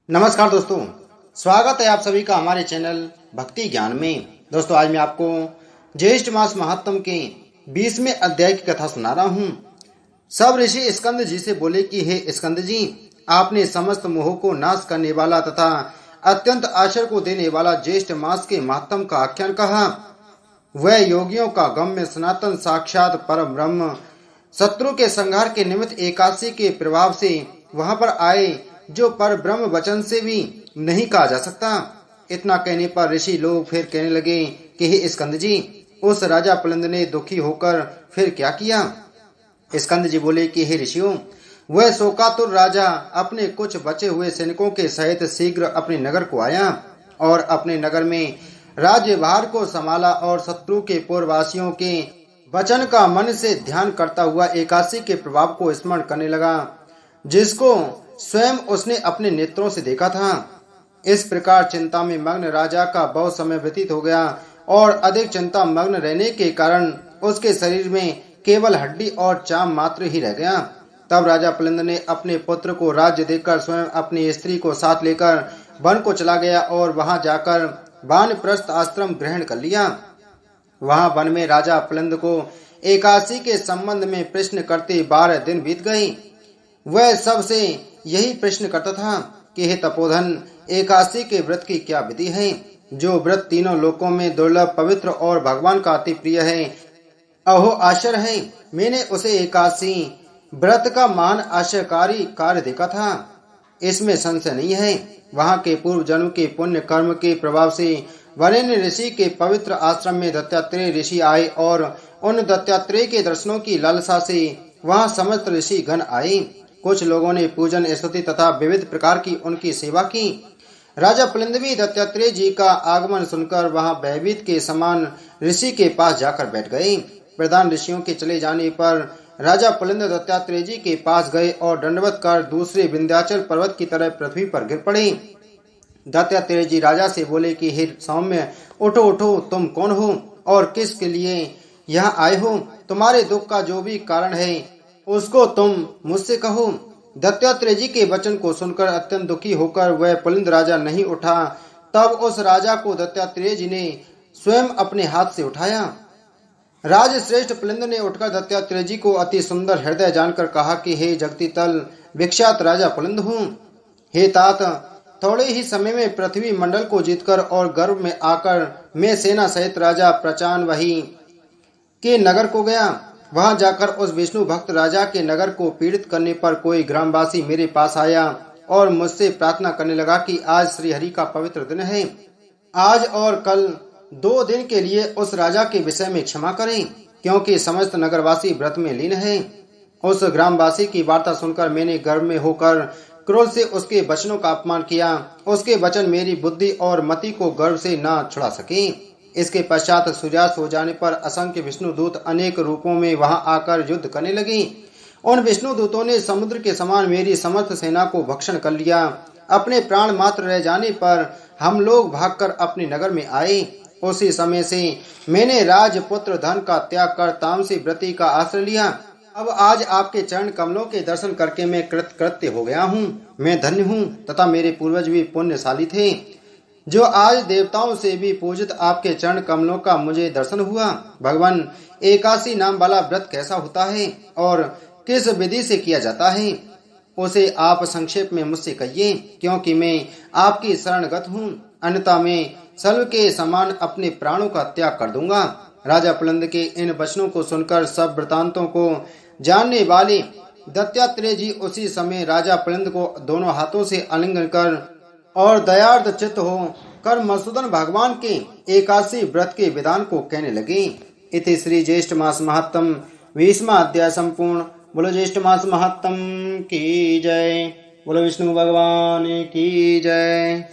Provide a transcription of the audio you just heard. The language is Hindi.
नमस्कार दोस्तों, स्वागत है आप सभी का हमारे चैनल भक्ति ज्ञान में। दोस्तों, आज मैं आपको ज्येष्ठ मास महात्म के 20वें अध्याय की कथा सुना रहा हूँ। सब ऋषि स्कंद जी से बोले कि हे स्कंद जी, आपने समस्त मोह को नाश करने वाला तथा अत्यंत आश्चर्य को देने वाला ज्येष्ठ मास के महात्म का आख्यान कहा। वह योगियों का गम्य सनातन साक्षात परम ब्रह्म शत्रु के संहार के निमित्त एकादशी के प्रभाव से वहां पर आए, जो पर ब्रह्म वचन से भी नहीं कहा जा सकता। इतना कहने पर ऋषि लोग फिर कहने लगे कि हे स्कंद जी, उस राजा पुलंद ने दुखी होकर फिर क्या किया। स्कंद जी बोले कि हे ऋषियों, वह शोकातुर राजा अपने कुछ बचे हुए सैनिकों के सहित शीघ्र अपने नगर को आया और अपने नगर में राज्यभार को संभाला और शत्रु के पूर्ववासियों के वचन का मन से ध्यान करता हुआ एकादशी के प्रभाव को स्मरण करने लगा, जिसको स्वयं उसने अपने नेत्रों से देखा था। इस प्रकार चिंता में मग्न राजा का बहुत समय व्यतीत हो गया और अधिक चिंता मग्न रहने के कारण उसके शरीर में केवल हड्डी और चाम मात्र ही रह गया। तब राजा पुलंद ने अपने पुत्र को राज्य देकर स्वयं अपनी स्त्री को साथ लेकर वन को चला गया और वहां जाकर वानप्रस्थ आश्रम ग्रहण कर लिया। वहां वन में राजा पुलंद को एकादशी के संबंध में प्रश्न करते 12 दिन बीत गए। वह सबसे यही प्रश्न करता था कि हे तपोधन, एकादशी के व्रत की क्या विधि है, जो व्रत तीनों लोकों में दुर्लभ, पवित्र और भगवान का अति प्रिय है। अहो आश्चर्य है, मैंने उसे एकादशी व्रत का महान आश्चर्यकारी कार्य देखा था, इसमें संशय नहीं है। वहां के पूर्व जन्म के पुण्य कर्म के प्रभाव से वरेण्य ऋषि के पवित्र आश्रम में दत्तात्रेय ऋषि आए और उन दत्तात्रेय के दर्शनों की लालसा से वहां समस्त ऋषि गण आए। कुछ लोगों ने पूजन, स्तुति तथा विविध प्रकार की उनकी सेवा की। राजा पुलंद भी दत्तात्रेय जी का आगमन सुनकर वहां भयभीत के समान ऋषि के पास जाकर बैठ गए। प्रधान ऋषियों के चले जाने पर राजा पुलंद दत्तात्रेय जी के पास गए और दंडवत कर दूसरे विंध्याचल पर्वत की तरह पृथ्वी पर गिर पड़े। दत्तात्रेय जी राजा से बोले कि हे सौम्य, उठो उठो, तुम कौन हो और किसके लिए यहाँ आए हो। तुम्हारे दुख का जो भी कारण है उसको तुम मुझसे कहो। दत्तात्रेय जी के वचन को सुनकर अत्यंत दुखी होकर वह पुलिंद राजा नहीं उठा। तब उस राजा को दत्तात्रेय जी ने स्वयं अपने हाथ से उठाया। राज श्रेष्ठ पुलिंद ने उठकर दत्तात्रेय जी को अति सुंदर हृदय जानकर कहा कि हे जगती तल विख्यात राजा पुलिंद हूँ। हे तात, थोड़े ही समय में पृथ्वी मंडल को जीतकर और गर्भ में आकर मैं सेना सहित राजा प्रचान वही के नगर को गया। वहां जाकर उस विष्णु भक्त राजा के नगर को पीड़ित करने पर कोई ग्रामवासी मेरे पास आया और मुझसे प्रार्थना करने लगा कि आज श्री हरि का पवित्र दिन है, आज और कल 2 दिन के लिए उस राजा के विषय में क्षमा करें, क्योंकि समस्त नगरवासी व्रत में लीन है। उस ग्रामवासी की वार्ता सुनकर मैंने गर्व में होकर क्रोध से उसके वचनों का अपमान किया। उसके वचन मेरी बुद्धि और मति को गर्व से न छुड़ा सके। इसके पश्चात सूर्यास्त हो जाने पर असंख्य विष्णु दूत अनेक रूपों में वहां आकर युद्ध करने लगे। उन विष्णु दूतों ने समुद्र के समान मेरी समस्त सेना को भक्षण कर लिया। अपने प्राण मात्र रह जाने पर हम लोग भागकर अपने नगर में आए। उसी समय से मैंने राजपुत्र धन का त्याग कर तामसी व्रति का आश्रय लिया। अब आज आपके चरण कमलों के दर्शन करके मैं कृतकृत्य हो गया हूँ। मैं धन्य हूँ तथा मेरे पूर्वज भी पुण्यशाली थे, जो आज देवताओं से भी पूजित आपके चरण कमलों का मुझे दर्शन हुआ। भगवान, एकादशी नाम वाला व्रत कैसा होता है और किस विधि से किया जाता है, उसे आप संक्षेप में मुझसे कहिए, क्योंकि मैं आपकी शरणगत हूँ। अन्यथा मैं सल्व के समान अपने प्राणों का त्याग कर दूंगा। राजा पुलंद के इन वचनों को सुनकर सब वृतांतों को जानने वाले दत्तात्रेय जी उसी समय राजा पुलंद को दोनों हाथों से आलिंगन कर और दयार्द चित्त हो कर मधुसूदन भगवान के एकादशी व्रत के विधान को कहने लगे। इति श्री ज्येष्ठ मास महात्म 20वां अध्याय संपूर्ण। बोलो ज्येष्ठ मास महात्म की जय। बोलो विष्णु भगवान की जय।